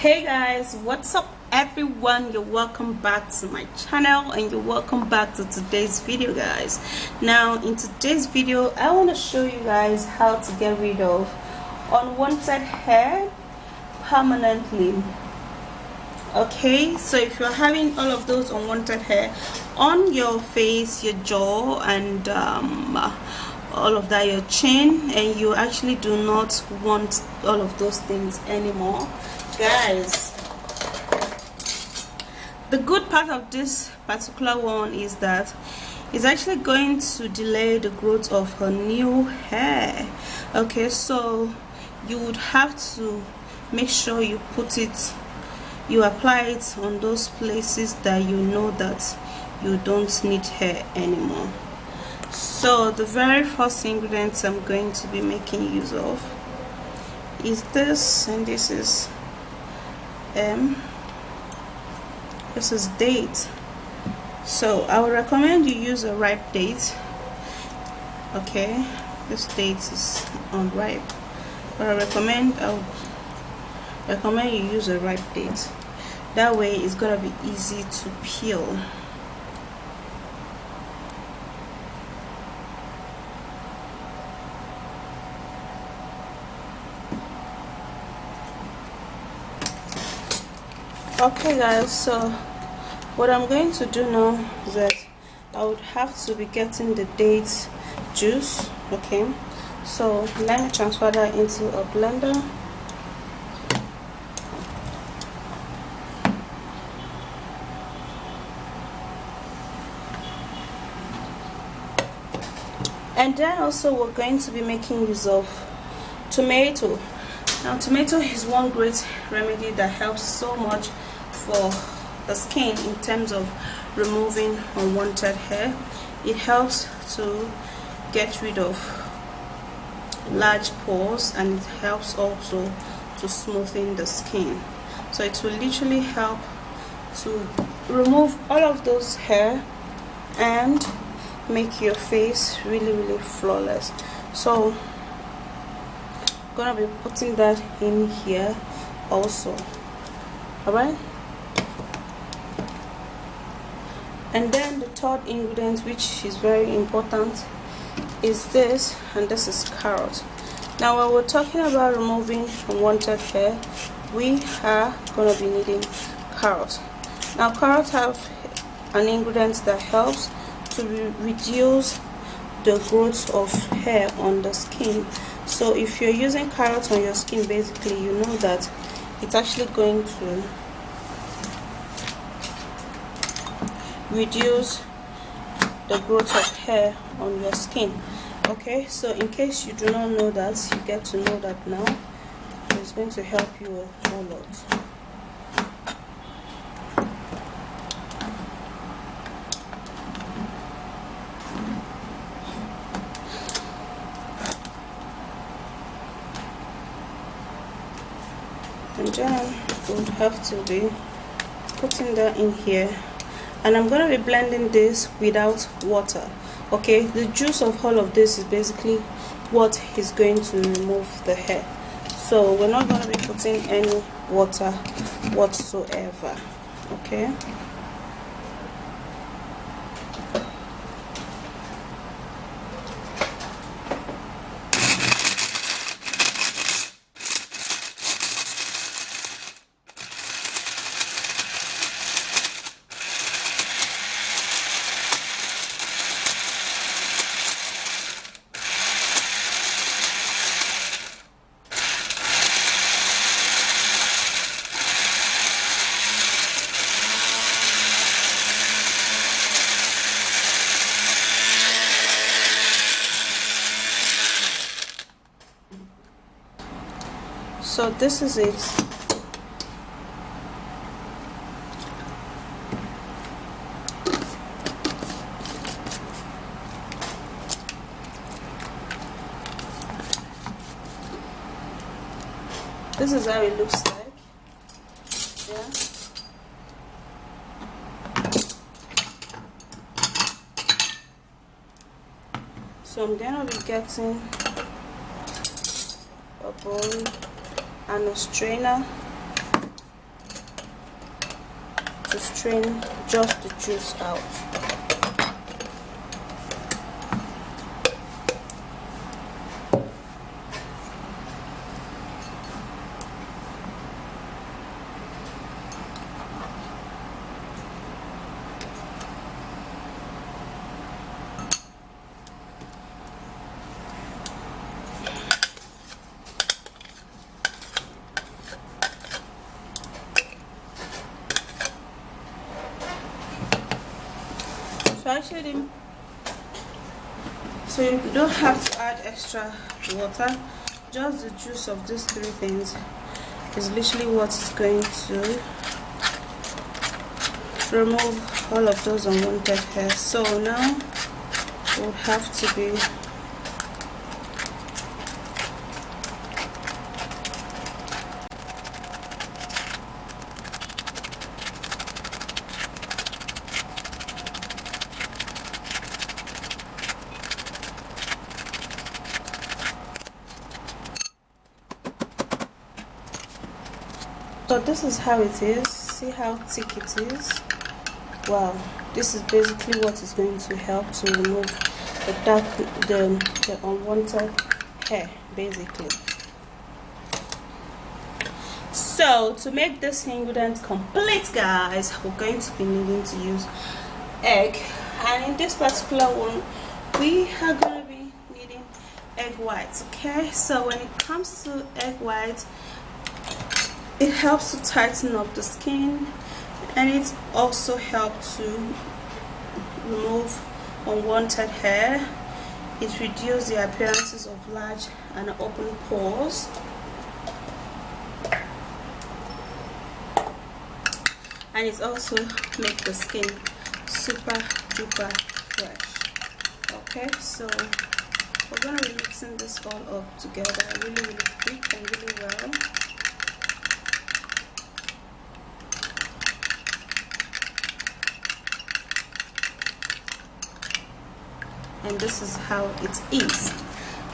Hey guys, what's up everyone? You're welcome back to my channel and you're welcome back to today's video, guys. Now in today's video I want to show you guys how to get rid of unwanted hair permanently. Okay, so if you're having all of those unwanted hair on your face, your jaw, and all of that, your chin, and you actually do not want all of those things anymore, guys, the good part of this particular one is that it's actually going to delay the growth of her new hair. Okay, so you would have to make sure you apply it on those places that you know that you don't need hair anymore. So the very first ingredients I'm going to be making use of is this, and this is date. So I would recommend you use a ripe date. Okay, this date is unripe, but I would recommend you use a ripe date. That way it's gonna be easy to peel. Okay guys, so what I'm going to do now is that I would have to be getting the date juice. Okay, so let me transfer that into a blender. And then also we're going to be making use of tomato. Now tomato is one great remedy that helps so much for the skin in terms of removing unwanted hair. It helps to get rid of large pores, and it helps also to smoothen the skin. So it will literally help to remove all of those hair and make your face really flawless. So I'm gonna be putting that in here also. Alright, and then the third ingredient, which is very important, is this, and this is carrot. Now when we're talking about removing unwanted hair, we are gonna be needing carrot. Now carrot have an ingredient that helps to reduce the growth of hair on the skin. So if you're using carrot on your skin, basically you know that it's actually going to reduce the growth of hair on your skin. Okay, so in case you do not know that, you get to know that now. It's going to help you a whole lot. And then we would have to be putting that in here, and I'm going to be blending this without water. Okay, the juice of all of this is basically what is going to remove the hair, so we're not going to be putting any water whatsoever. Okay, so this is it. This is how it looks like. Yeah. So I'm gonna be getting a bowl and a strainer. to strain just the juice out. So you don't have to add extra water. Just the juice of these three things is literally what is going to remove all of those unwanted hair. So now it would have to be so this is how it is. See how thick it is? Wow, this is basically what is going to help to remove the unwanted hair basically. So to make this ingredient complete, guys, we're going to be needing to use egg, and in this particular one we are going to be needing egg whites. Okay, so when it comes to egg white, it helps to tighten up the skin, and it also helps to remove unwanted hair. It reduces the appearances of large and open pores. And it also makes the skin super duper fresh. Okay, so we're going to be mixing this all up together really quick and really well. And this is how it is.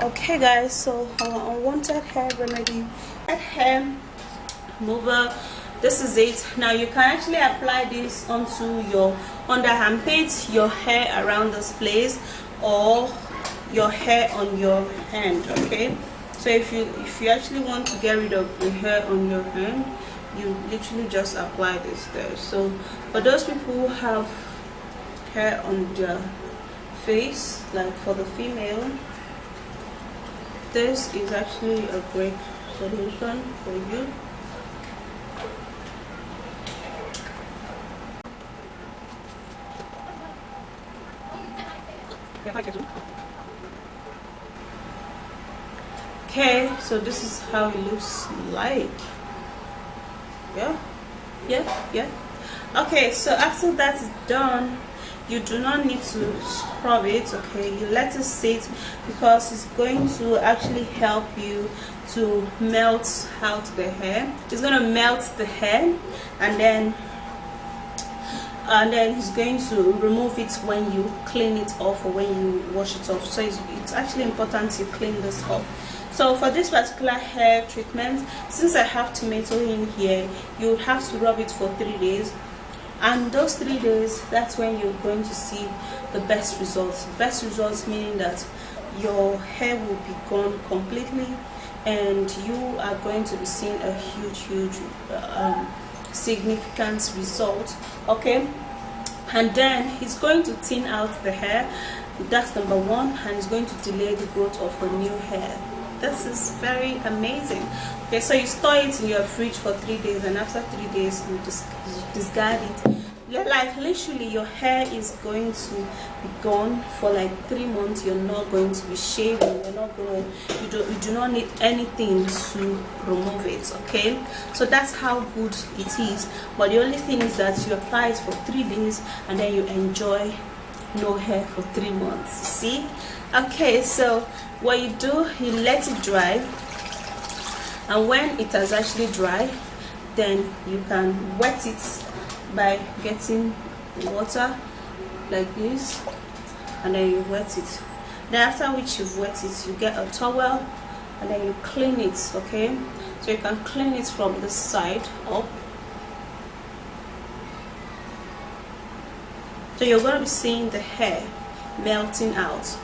Okay guys, so our unwanted hair remedy, hair remover, this is it. Now you can actually apply this onto your under armpits, your hair around this place, or your hair on your hand. Okay, so if you actually want to get rid of the hair on your hand, you literally just apply this there. So for those people who have hair on their face, like for the female, this is actually a great solution for you. Okay, so this is how it looks like. Yeah. Okay, so after that is done, you do not need to scrub it. Okay, you let it sit, because it's going to actually help you to melt out the hair. It's going to melt the hair, and then it's going to remove it when you clean it off or when you wash it off. So it's actually important you clean this off. So for this particular hair treatment, since I have tomato in here, you would have to rub it for 3 days. And those 3 days, that's when you're going to see the best results. Best results meaning that your hair will be gone completely, and you are going to be seeing a huge significant result. Okay, and then it's going to thin out the hair. That's number one, and it's going to delay the growth of a new hair. This is very amazing. Okay, so you store it in your fridge for 3 days, and after 3 days you just discard it. Like literally your hair is going to be gone for like 3 months. You're not going to be shaving, you're not going to, you do not need anything to remove it. Okay, so that's how good it is. But the only thing is that you apply it for 3 days, and then you enjoy no hair for 3 months. See? Okay, so what you do, you let it dry, and when it has actually dried, then you can wet it by getting water like this, and then you wet it. Then after which you've wet it, you get a towel, and then you clean it. Okay, so you can clean it from the side up, So you're going to be seeing the hair melting out.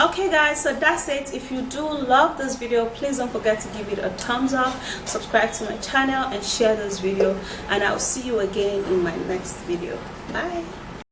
Okay guys, so that's it. If you do love this video, please don't forget to give it a thumbs up, subscribe to my channel, and share this video, and I'll see you again in my next video. Bye.